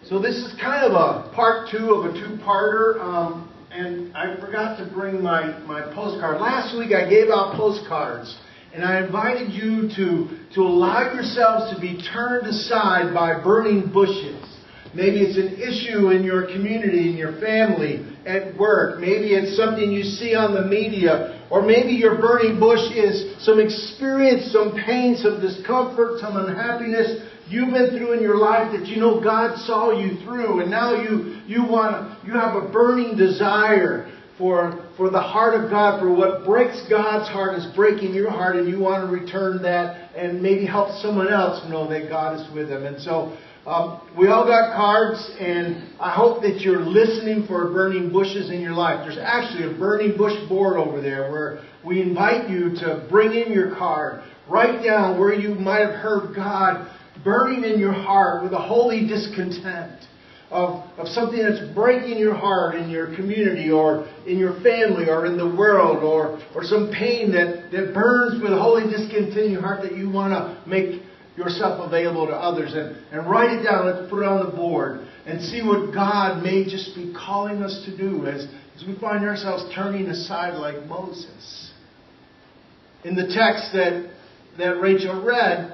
So this is kind of a part two of a two-parter, and I forgot to bring my postcard. Last week I gave out postcards, and I invited you to allow yourselves to be turned aside by burning bushes. Maybe it's an issue in your community, in your family, at work. Maybe it's something you see on the media. Or maybe your burning bush is some experience, some pain, some discomfort, some unhappiness you've been through in your life that you know God saw you through. And now you have a burning desire for the heart of God, for what breaks God's heart is breaking your heart, and you want to return that and maybe help someone else know that God is with them. And so we all got cards, and I hope that you're listening for burning bushes in your life. There's actually a burning bush board over there where we invite you to bring in your card. Write down where you might have heard God burning in your heart with a holy discontent of something that's breaking your heart in your community or in your family or in the world, or some pain that burns with a holy discontent in your heart that you want to make yourself available to others, and write it down. Let's put it on the board and see what God may just be calling us to do as we find ourselves turning aside like Moses. In the text that Rachel read,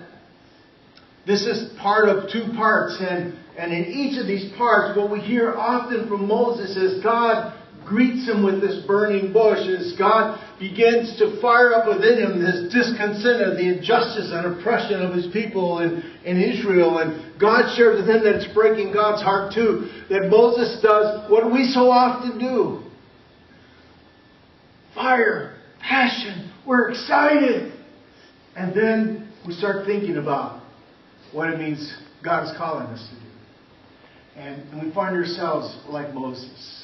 this is part of two parts, and in each of these parts, what we hear often from Moses is God greets him with this burning bush, as God begins to fire up within him this discontent of the injustice and oppression of his people in Israel. And God shares with him that it's breaking God's heart too. That Moses does what we so often do. Fire, passion, we're excited. And then we start thinking about what it means God is calling us to do. And we find ourselves like Moses.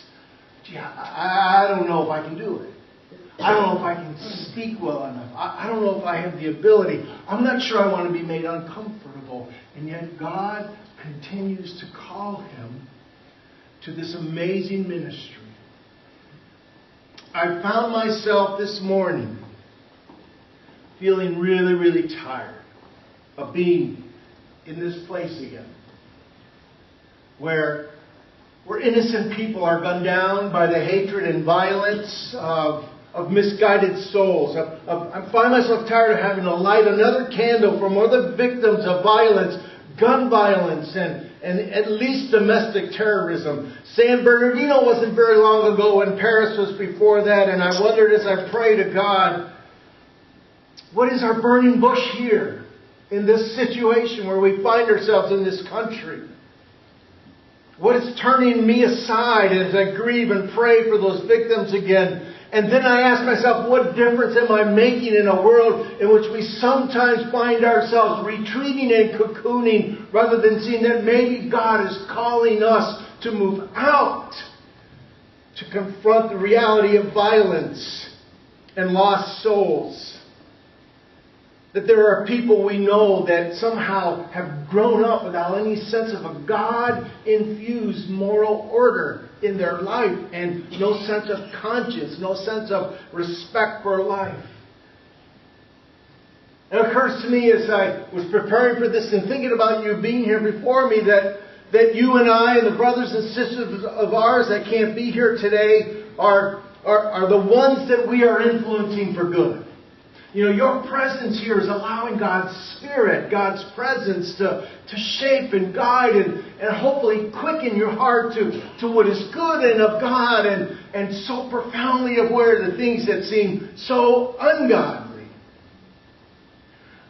Gee, I don't know if I can do it. I don't know if I can speak well enough. I don't know if I have the ability. I'm not sure I want to be made uncomfortable. And yet God continues to call him to this amazing ministry. I found myself this morning feeling really, really tired of being in this place again, where innocent people are gunned down by the hatred and violence of misguided souls. I find myself tired of having to light another candle for more the victims of violence, gun violence, and at least domestic terrorism. San Bernardino wasn't very long ago, and Paris was before that, and I wondered as I pray to God, what is our burning bush here in this situation where we find ourselves in this country? What is turning me aside as I grieve and pray for those victims again? And then I ask myself, what difference am I making in a world in which we sometimes find ourselves retreating and cocooning rather than seeing that maybe God is calling us to move out, to confront the reality of violence and lost souls? That there are people we know that somehow have grown up without any sense of a God-infused moral order in their life, and no sense of conscience, no sense of respect for life. It occurs to me as I was preparing for this and thinking about you being here before me that you and I and the brothers and sisters of ours that can't be here today are the ones that we are influencing for good. You know, your presence here is allowing God's Spirit, God's presence to shape and guide and hopefully quicken your heart to what is good and of God, and so profoundly aware of the things that seem so ungodly.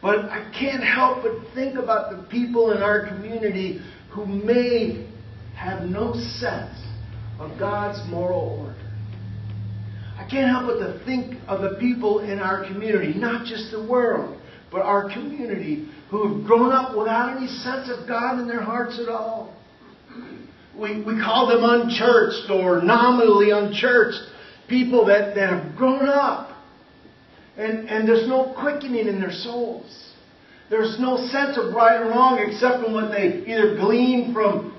But I can't help but think about the people in our community who may have no sense of God's moral order. I can't help but to think of the people in our community, not just the world, but our community, who have grown up without any sense of God in their hearts at all. We call them unchurched or nominally unchurched, people that have grown up. And there's no quickening in their souls. There's no sense of right or wrong except from what they either glean from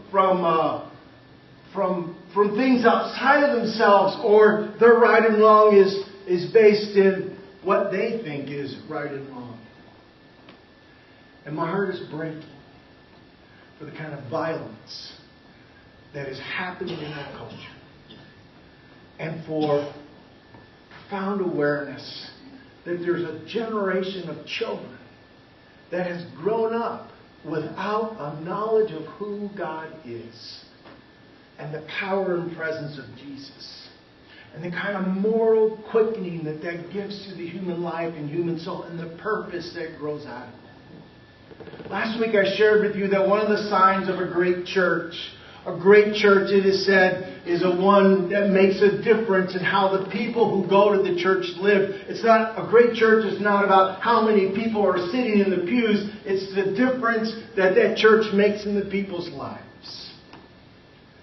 things outside of themselves, or their right and wrong is based in what they think is right and wrong. And my heart is breaking for the kind of violence that is happening in our culture. And for profound awareness that there's a generation of children that has grown up without a knowledge of who God is and the power and presence of Jesus and the kind of moral quickening that that gives to the human life and human soul and the purpose that grows out of it. Last week I shared with you that one of the signs of a great church, it is said, is a one that makes a difference in how the people who go to the church live. It's not, a great church is not about how many people are sitting in the pews. It's the difference that that church makes in the people's lives.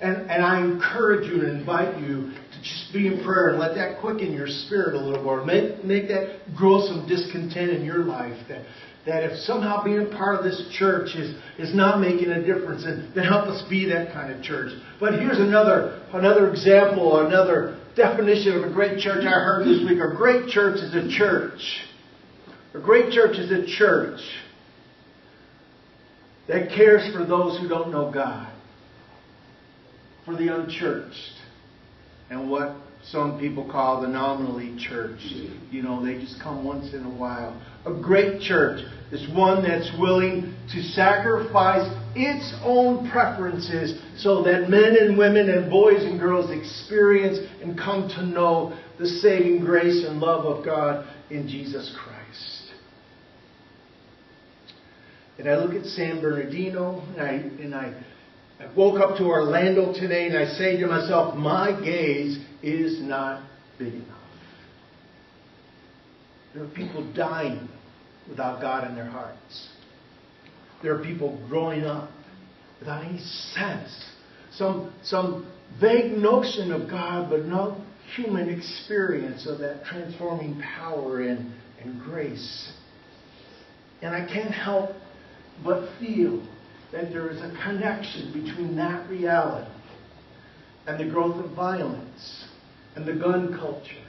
And I encourage you and invite you to just be in prayer and let that quicken your spirit a little more. Make that grow some discontent in your life. That if somehow being a part of this church is not making a difference, then help us be that kind of church. But here's another example, another definition of a great church I heard this week. A great church is a church. A great church is a church that cares for those who don't know God, for the unchurched, and what some people call the nominally church. You know, they just come once in a while. A great church is one that's willing to sacrifice its own preferences so that men and women and boys and girls experience and come to know the saving grace and love of God in Jesus Christ. And I look at San Bernardino and I woke up to Orlando today and I say to myself, my gaze is not big enough. There are people dying without God in their hearts. There are people growing up without any sense. Some vague notion of God, but no human experience of that transforming power and grace. And I can't help but feel that there is a connection between that reality and the growth of violence and the gun culture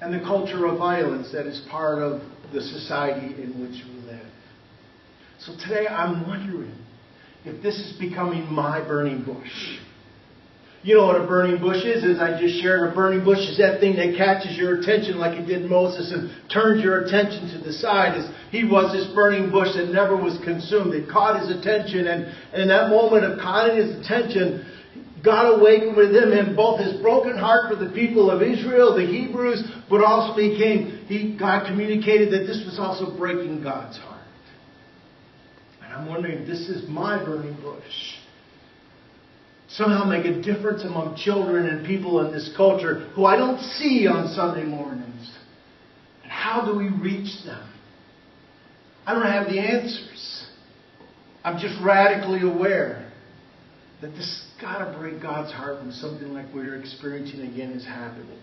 and the culture of violence that is part of the society in which we live. So today I'm wondering if this is becoming my burning bush. You know what a burning bush is, as I just shared. A burning bush is that thing that catches your attention like it did Moses and turns your attention to the side. As he was this burning bush that never was consumed. It caught his attention, and in that moment of caught his attention, God awakened within him both his broken heart for the people of Israel, the Hebrews, but also God communicated that this was also breaking God's heart. And I'm wondering if this is my burning bush. Somehow make a difference among children and people in this culture who I don't see on Sunday mornings. And how do we reach them? I don't have the answers. I'm just radically aware that this has got to break God's heart when something like we're experiencing again is happening.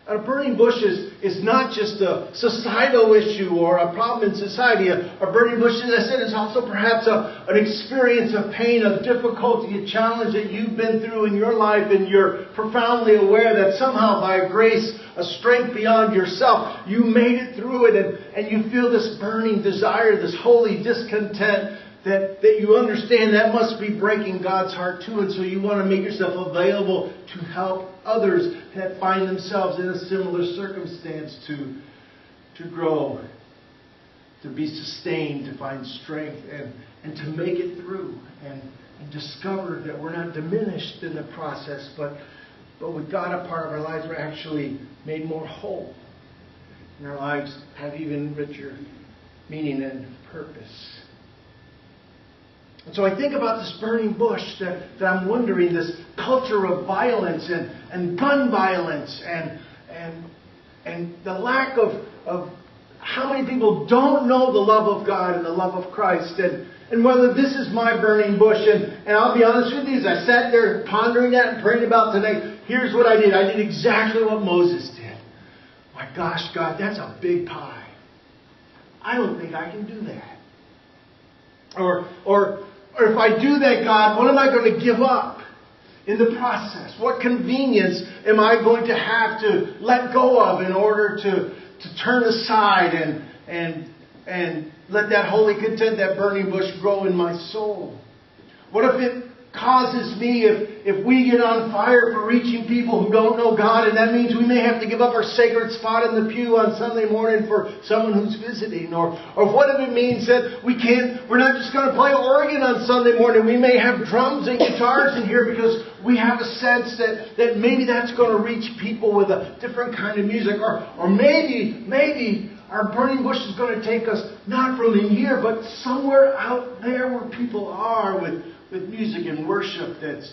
A burning bush is not just a societal issue or a problem in society. A burning bush, as I said, is also perhaps an experience of pain, of difficulty, a challenge that you've been through in your life, and you're profoundly aware that somehow by grace, a strength beyond yourself, you made it through it, and you feel this burning desire, this holy discontent that you understand that must be breaking God's heart too, and so you want to make yourself available to help others that find themselves in a similar circumstance to grow, to be sustained, to find strength, and to make it through, and discover that we're not diminished in the process, but with God a part of our lives, we're actually made more whole. And our lives have even richer meaning and purpose. And so I think about this burning bush that I'm wondering, this culture of violence and gun violence and the lack of how many people don't know the love of God and the love of Christ, and whether this is my burning bush. And I'll be honest with you, as I sat there pondering that and praying about tonight, here's what I did. I did exactly what Moses did. My gosh, God, that's a big pie. I don't think I can do that. Or if I do that, God, what am I going to give up in the process? What convenience am I going to have to let go of in order to turn aside and let that holy content, that burning bush grow in my soul? What if causes me if we get on fire for reaching people who don't know God, and that means we may have to give up our sacred spot in the pew on Sunday morning for someone who's visiting, or what if it means that we're not just going to play organ on Sunday morning. We may have drums and guitars in here because we have a sense that maybe that's going to reach people with a different kind of music, or maybe our burning bush is going to take us not from in here, but somewhere out there where people are with music and worship that's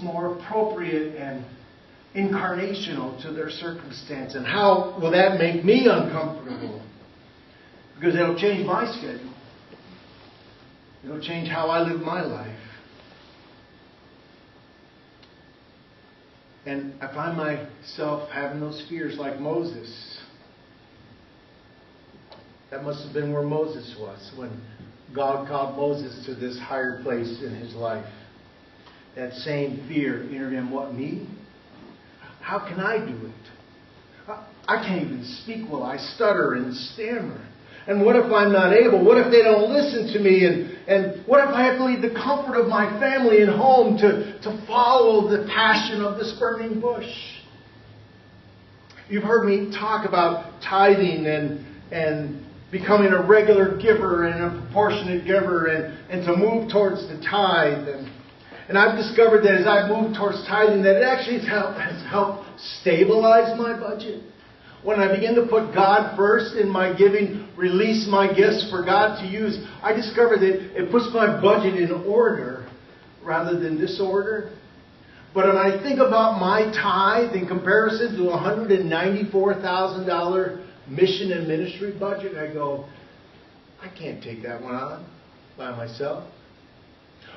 more appropriate and incarnational to their circumstance. And how will that make me uncomfortable? Because it'll change my schedule. It'll change how I live my life. And I find myself having those fears like Moses. That must have been where Moses was when God called Moses to this higher place in his life. That same fear entered him. What, me? How can I do it? I can't even speak well. I stutter and stammer. And what if I'm not able? What if they don't listen to me? And what if I have to leave the comfort of my family and home to follow the passion of this burning bush? You've heard me talk about tithing and becoming a regular giver and a proportionate giver and to move towards the tithe. And I've discovered that as I've moved towards tithing, that it actually has helped stabilize my budget. When I begin to put God first in my giving, release my gifts for God to use, I discovered that it puts my budget in order rather than disorder. But when I think about my tithe in comparison to a $194,000 mission and ministry budget, I go, I can't take that one on by myself.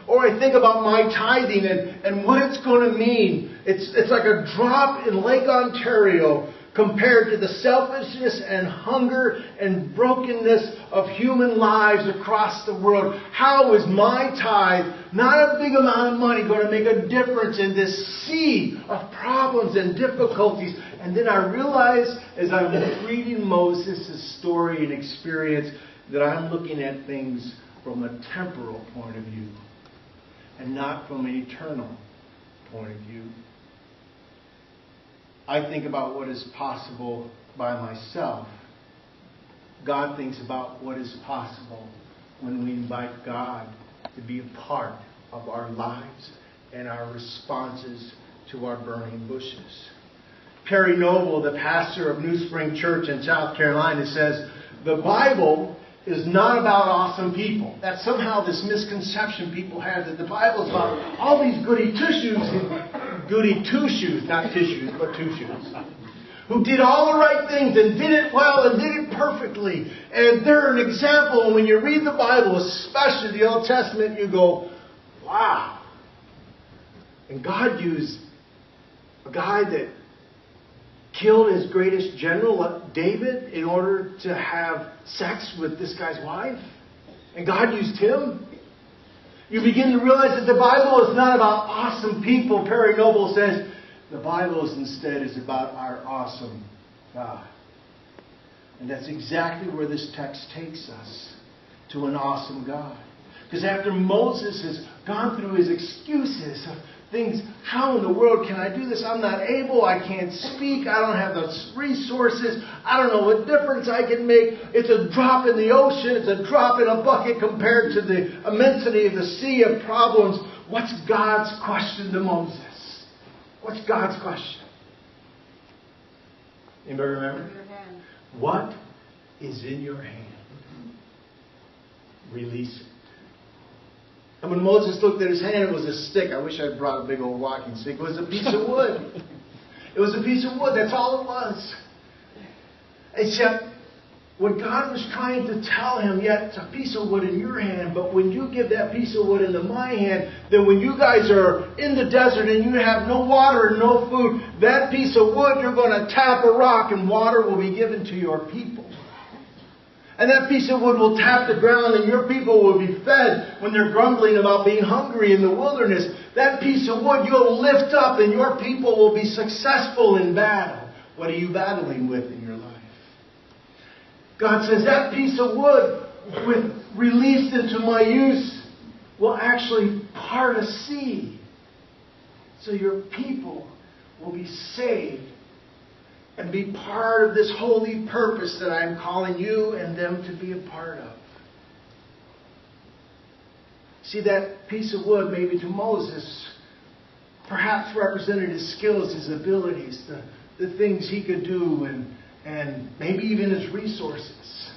Or I think about my tithing and what it's going to mean. It's like a drop in Lake Ontario compared to the selfishness and hunger and brokenness of human lives across the world. How is my tithe, not a big amount of money, going to make a difference in this sea of problems and difficulties? And then I realize as I'm reading Moses' story and experience that I'm looking at things from a temporal point of view and not from an eternal point of view. I think about what is possible by myself. God thinks about what is possible when we invite God to be a part of our lives and our responses to our burning bushes. Perry Noble, the pastor of New Spring Church in South Carolina, says, the Bible is not about awesome people. That's somehow this misconception people have that the Bible is about all these goody two-shoes, not tissues, but two-shoes, who did all the right things and did it well and did it perfectly. And they're an example. And when you read the Bible, especially the Old Testament, you go, wow. And God used a guy that killed his greatest general, David, in order to have sex with this guy's wife. And God used him. You begin to realize that the Bible is not about awesome people. Perry Noble says the Bible instead is about our awesome God. And that's exactly where this text takes us, to an awesome God. Because after Moses has gone through his excuses of things, how in the world can I do this? I'm not able. I can't speak. I don't have the resources. I don't know what difference I can make. It's a drop in the ocean. It's a drop in a bucket compared to the immensity of the sea of problems. What's God's question to Moses? What's God's question? Anybody remember? What is in your hand? Release it. And when Moses looked at his hand, it was a stick. I wish I'd brought a big old walking stick. It was a piece of wood. It was a piece of wood. That's all it was. Except what God was trying to tell him, yeah, it's a piece of wood in your hand, but when you give that piece of wood into my hand, then when you guys are in the desert and you have no water and no food, that piece of wood, you're going to tap a rock and water will be given to your people. And that piece of wood will tap the ground and your people will be fed when they're grumbling about being hungry in the wilderness. That piece of wood you'll lift up and your people will be successful in battle. What are you battling with in your life? God says that piece of wood, released into my use, will actually part a sea. So your people will be saved and be part of this holy purpose that I'm calling you and them to be a part of. See, that piece of wood, maybe to Moses, perhaps represented his skills, his abilities, the things he could do, and maybe even his resources.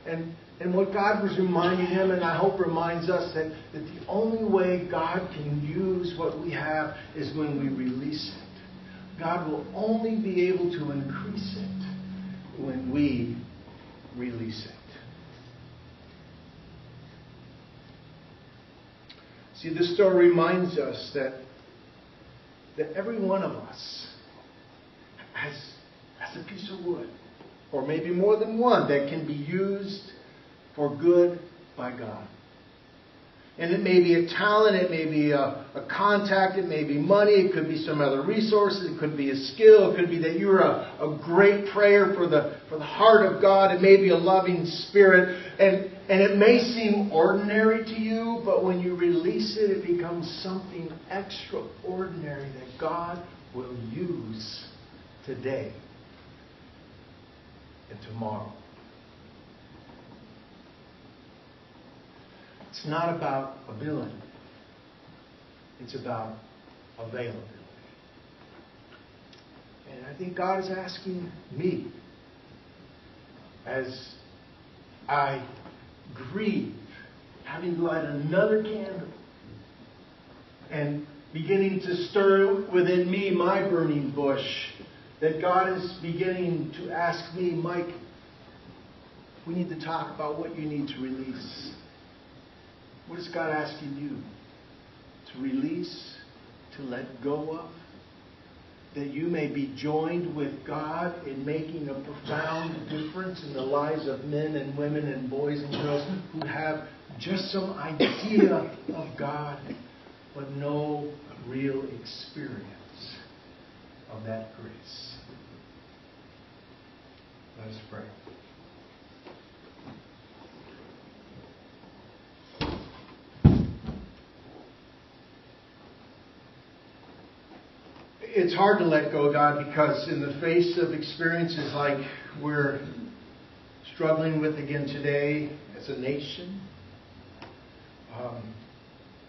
And what God was reminding him, and I hope reminds us, that the only way God can use what we have is when we release it. God will only be able to increase it when we release it. See, this story reminds us that every one of us has a piece of wood, or maybe more than one, that can be used for good by God. And it may be a talent, it may be a contact, it may be money, it could be some other resources, it could be a skill, it could be that you're a great prayer for the heart of God, it may be a loving spirit, and it may seem ordinary to you, but when you release it, it becomes something extraordinary that God will use today and tomorrow. It's not about ability. It's about availability. And I think God is asking me, as I grieve, having light another candle, and beginning to stir within me my burning bush, that God is beginning to ask me, Mike, we need to talk about what you need to release. What is God asking you to release, to let go of? That you may be joined with God in making a profound difference in the lives of men and women and boys and girls who have just some idea of God, but no real experience of that grace. Let us pray. It's hard to let go, God, because in the face of experiences like we're struggling with again today as a nation,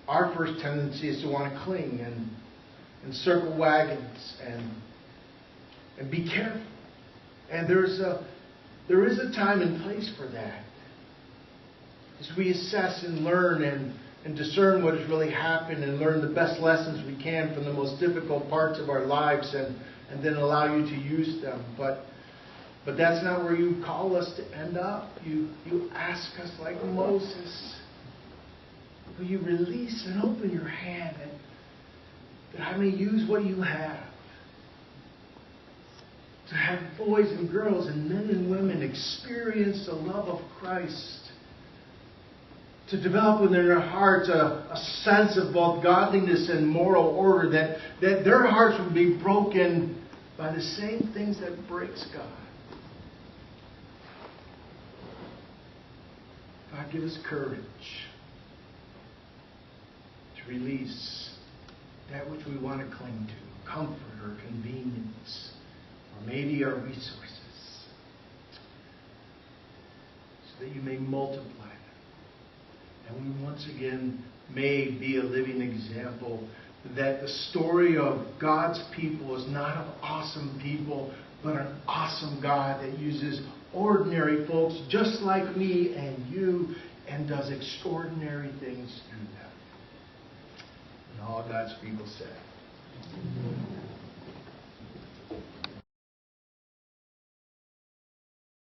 our first tendency is to want to cling and circle wagons and be careful. And there is a time and place for that. As we assess and learn and discern what has really happened and learn the best lessons we can from the most difficult parts of our lives and then allow you to use them. But that's not where you call us to end up. You ask us like Moses, will you release and open your hand and that I may use what you have to have boys and girls and men and women experience the love of Christ, to develop within their hearts a sense of both godliness and moral order, that their hearts would be broken by the same things that breaks God. God, give us courage to release that which we want to cling to, comfort or convenience, or maybe our resources, so that you may multiply them. And we once again may be a living example that the story of God's people is not of awesome people, but an awesome God that uses ordinary folks just like me and you and does extraordinary things through them. And all God's people said.